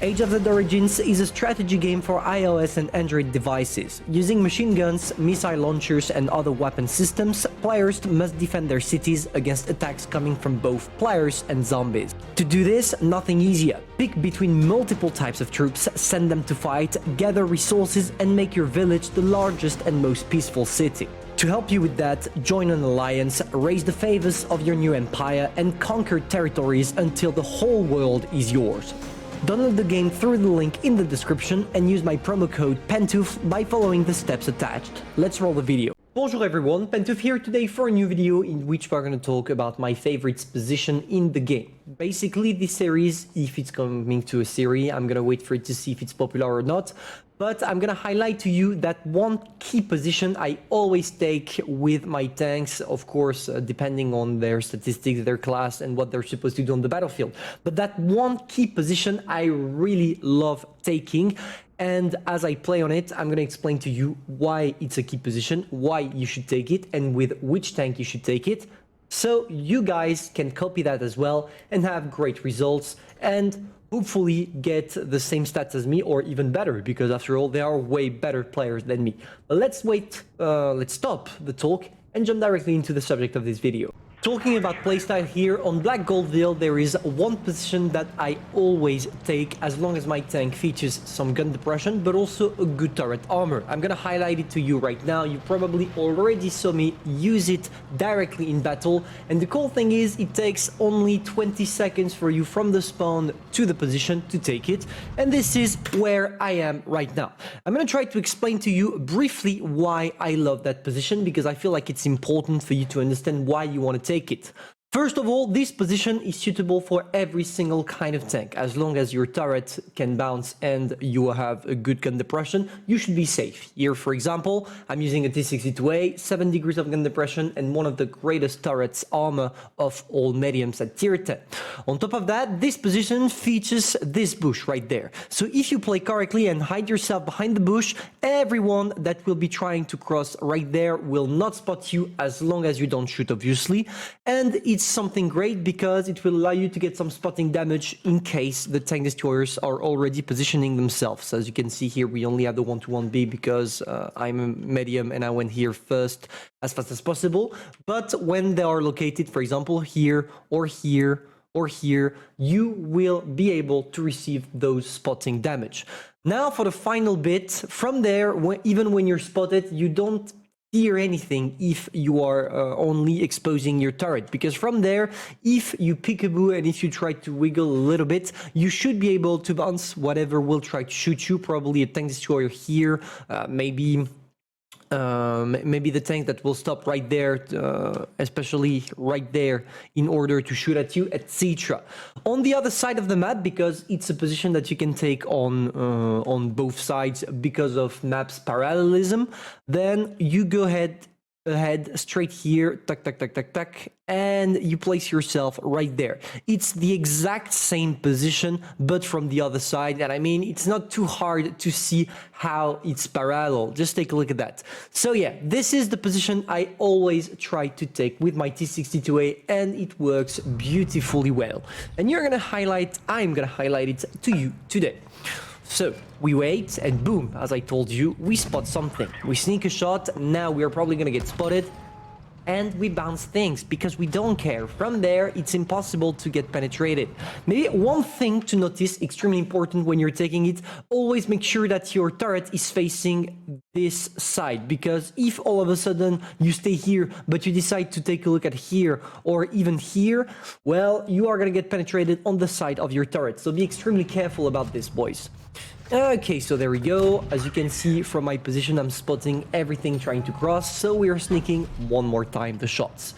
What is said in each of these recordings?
Age of the Origins is a strategy game for iOS and Android devices. Using machine guns, missile launchers and other weapon systems, players must defend their cities against attacks coming from both players and zombies. To do this, nothing easier. Pick between multiple types of troops, send them to fight, gather resources and make your village the largest and most peaceful city. To help you with that, join an alliance, raise the favors of your new empire and conquer territories until the whole world is yours. Download the game through the link in the description and use my promo code Pantoufleee by following the steps attached. Let's roll the video. Bonjour everyone, Pantoufleee here today for a new video in which we're going to talk about my favorite position in the game. Basically, this series, if it's coming to a series, I'm going to wait for it to see if it's popular or not. But I'm going to highlight to you that one key position I always take with my tanks, of course, depending on their statistics, their class, and what they're supposed to do on the battlefield. But that one key position I really love taking. And as I play on it, I'm going to explain to you why it's a key position, why you should take it, and with which tank you should take it. So you guys can copy that as well and have great results and hopefully get the same stats as me or even better, because after all, they are way better players than me. But let's stop the talk and jump directly into the subject of this video. Talking about playstyle here, on Black Goldville there is one position that I always take as long as my tank features some gun depression but also a good turret armor. I'm gonna highlight it to you right now. You probably already saw me use it directly in battle, and the cool thing is it takes only 20 seconds for you from the spawn to the position to take it, and this is where I am right now. I'm gonna try to explain to you briefly why I love that position, because I feel like it's important for you to understand why you want to take it. First of all, this position is suitable for every single kind of tank. As long as your turret can bounce and you have a good gun depression, you should be safe. Here, for example, I'm using a T62A, 7 degrees of gun depression, and one of the greatest turrets armor of all mediums at tier 10. On top of that, this position features this bush right there. So if you play correctly and hide yourself behind the bush, everyone that will be trying to cross right there will not spot you as long as you don't shoot, obviously. And it's something great because it will allow you to get some spotting damage in case the tank destroyers are already positioning themselves. As you can see here, we only have the 1-to-1B because I'm a medium and I went here first as fast as possible. But when they are located, for example, here or here or here, you will be able to receive those spotting damage. Now for the final bit, from there, even when you're spotted, you don't fear anything if you are only exposing your turret, because from there, if you peekaboo and if you try to wiggle a little bit, you should be able to bounce whatever will try to shoot you. Probably a tank destroyer here, maybe the tank that will stop right there, especially right there, in order to shoot at you, etc. On the other side of the map, because it's a position that you can take on both sides because of map's parallelism, then you go ahead straight here, tuck, tuck, tuck, tuck, tuck, and you place yourself right there. It's the exact same position, but from the other side. And I mean, it's not too hard to see how it's parallel. Just take a look at that. So yeah, this is the position I always try to take with my T62A, and it works beautifully well. And I'm gonna highlight it to you today. So we wait and boom, as I told you, we spot something. We sneak a shot, now we're probably gonna get spotted, and we bounce things because we don't care. From there, it's impossible to get penetrated. Maybe one thing to notice, extremely important when you're taking it, always make sure that your turret is facing this side, because if all of a sudden you stay here, but you decide to take a look at here or even here, well, you are gonna get penetrated on the side of your turret. So be extremely careful about this, boys. Okay, so there we go. As you can see from my position, I'm spotting everything trying to cross, so we are sneaking one more time the shots.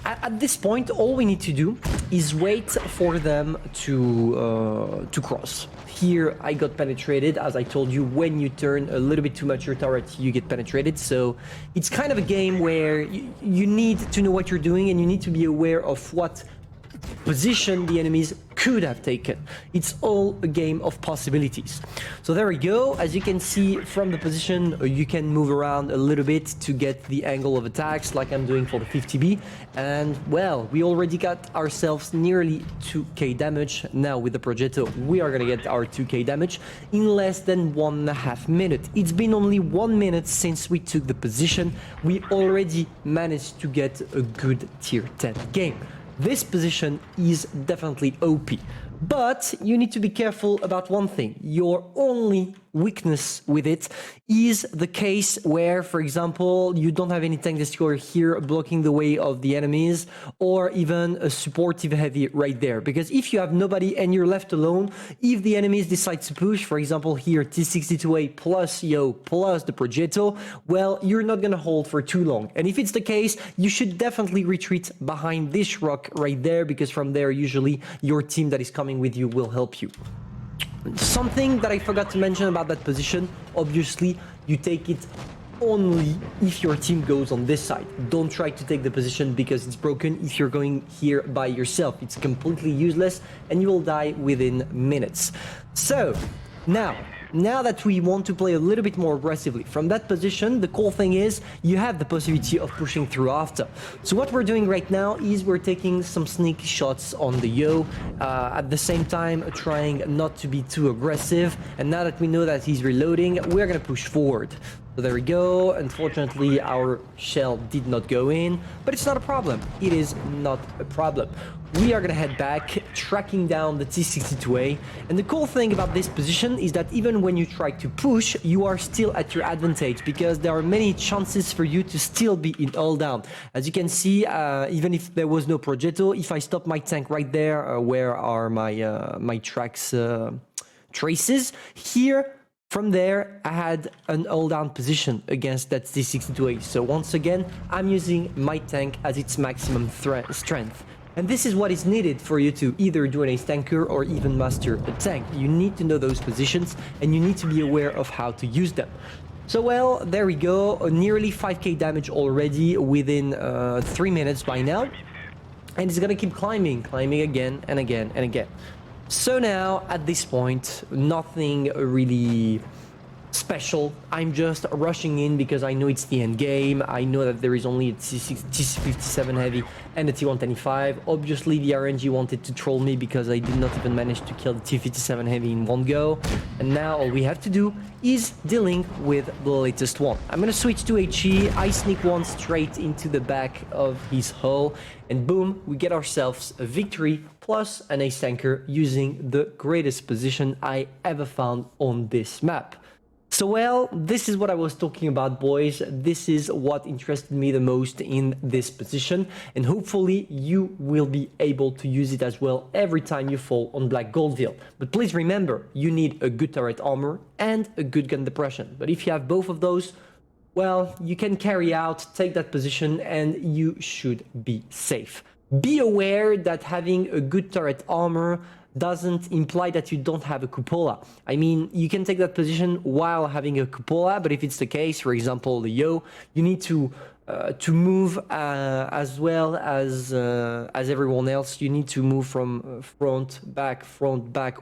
At this point, all we need to do is wait for them to cross. Here, I got penetrated. As I told you, when you turn a little bit too much your turret, you get penetrated. So it's kind of a game where you need to know what you're doing, and you need to be aware of what position the enemies could have taken. It's all a game of possibilities. So there we go. As you can see from the position, you can move around a little bit to get the angle of attacks like I'm doing for the 50B. And well, we already got ourselves nearly 2k damage. Now with the Progetto, we are gonna get our 2k damage in less than 1.5 minutes. It's been only 1 minute since we took the position. We already managed to get a good tier 10 game. This position is definitely OP, but you need to be careful about one thing. Your only weakness with it is the case where, for example, you don't have any tank destroyer here blocking the way of the enemies, or even a supportive heavy right there. Because if you have nobody and you're left alone, if the enemies decide to push, for example here T62A plus Yo plus the Progetto, well, you're not gonna hold for too long. And if it's the case, you should definitely retreat behind this rock right there, because from there usually your team that is coming with you will help you. Something that I forgot to mention about that position, obviously you take it only if your team goes on this side. Don't try to take the position because it's broken if you're going here by yourself. It's completely useless and you will die within minutes. So now that we want to play a little bit more aggressively from that position, the cool thing is you have the possibility of pushing through after. So what we're doing right now is we're taking some sneak shots on the Yo, at the same time trying not to be too aggressive. And now that we know that he's reloading, we're gonna push forward. So there we go. Unfortunately, our shell did not go in, but it's not a problem. It is not a problem. We are gonna head back, tracking down the T62A. And the cool thing about this position is that even when you try to push, you are still at your advantage, because there are many chances for you to still be in all down. As you can see, even if there was no Progetto, if I stop my tank right there, where are my tracks traces here? From there, I had an all-down position against that T62A. So once again, I'm using my tank as its maximum strength. And this is what is needed for you to either do an ace tanker or even master a tank. You need to know those positions and you need to be aware of how to use them. So well, there we go. Nearly 5k damage already within 3 minutes by now. And it's gonna keep climbing again and again and again. So now, at this point, nothing really special. I'm just rushing in because I know it's the end game. I know that there is only a T57 heavy and a T125. Obviously, the RNG wanted to troll me because I did not even manage to kill the T57 heavy in one go. And now all we have to do is dealing with the latest one. I'm gonna switch to HE. I sneak one straight into the back of his hull, and boom, we get ourselves a victory plus an ace tanker using the greatest position I ever found on this map. So well, this is what I was talking about, boys. This is what interested me the most in this position, and hopefully you will be able to use it as well every time you fall on Black Goldville. But please remember, you need a good turret armor and a good gun depression. But if you have both of those, well, you can carry out, take that position, and you should be safe. Be aware that having a good turret armor doesn't imply that you don't have a cupola. I mean, you can take that position while having a cupola, but if it's the case, for example, the Yo, you need to move as well as everyone else. You need to move from front, back,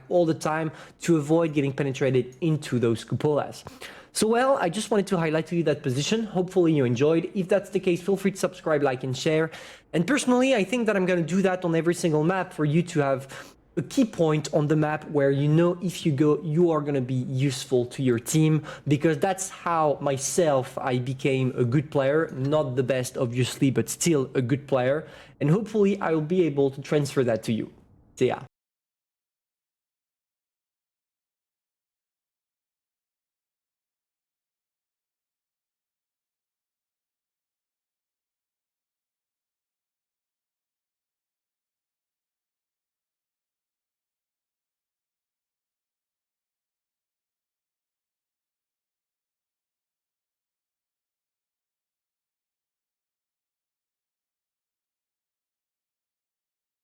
all the time to avoid getting penetrated into those cupolas. So well, I just wanted to highlight to you that position. Hopefully you enjoyed. If that's the case, feel free to subscribe, like, and share. And personally, I think that I'm going to do that on every single map for you to have a key point on the map where you know if you go, you are going to be useful to your team, because that's how myself I became a good player. Not the best, obviously, but still a good player. And hopefully I will be able to transfer that to you. So yeah.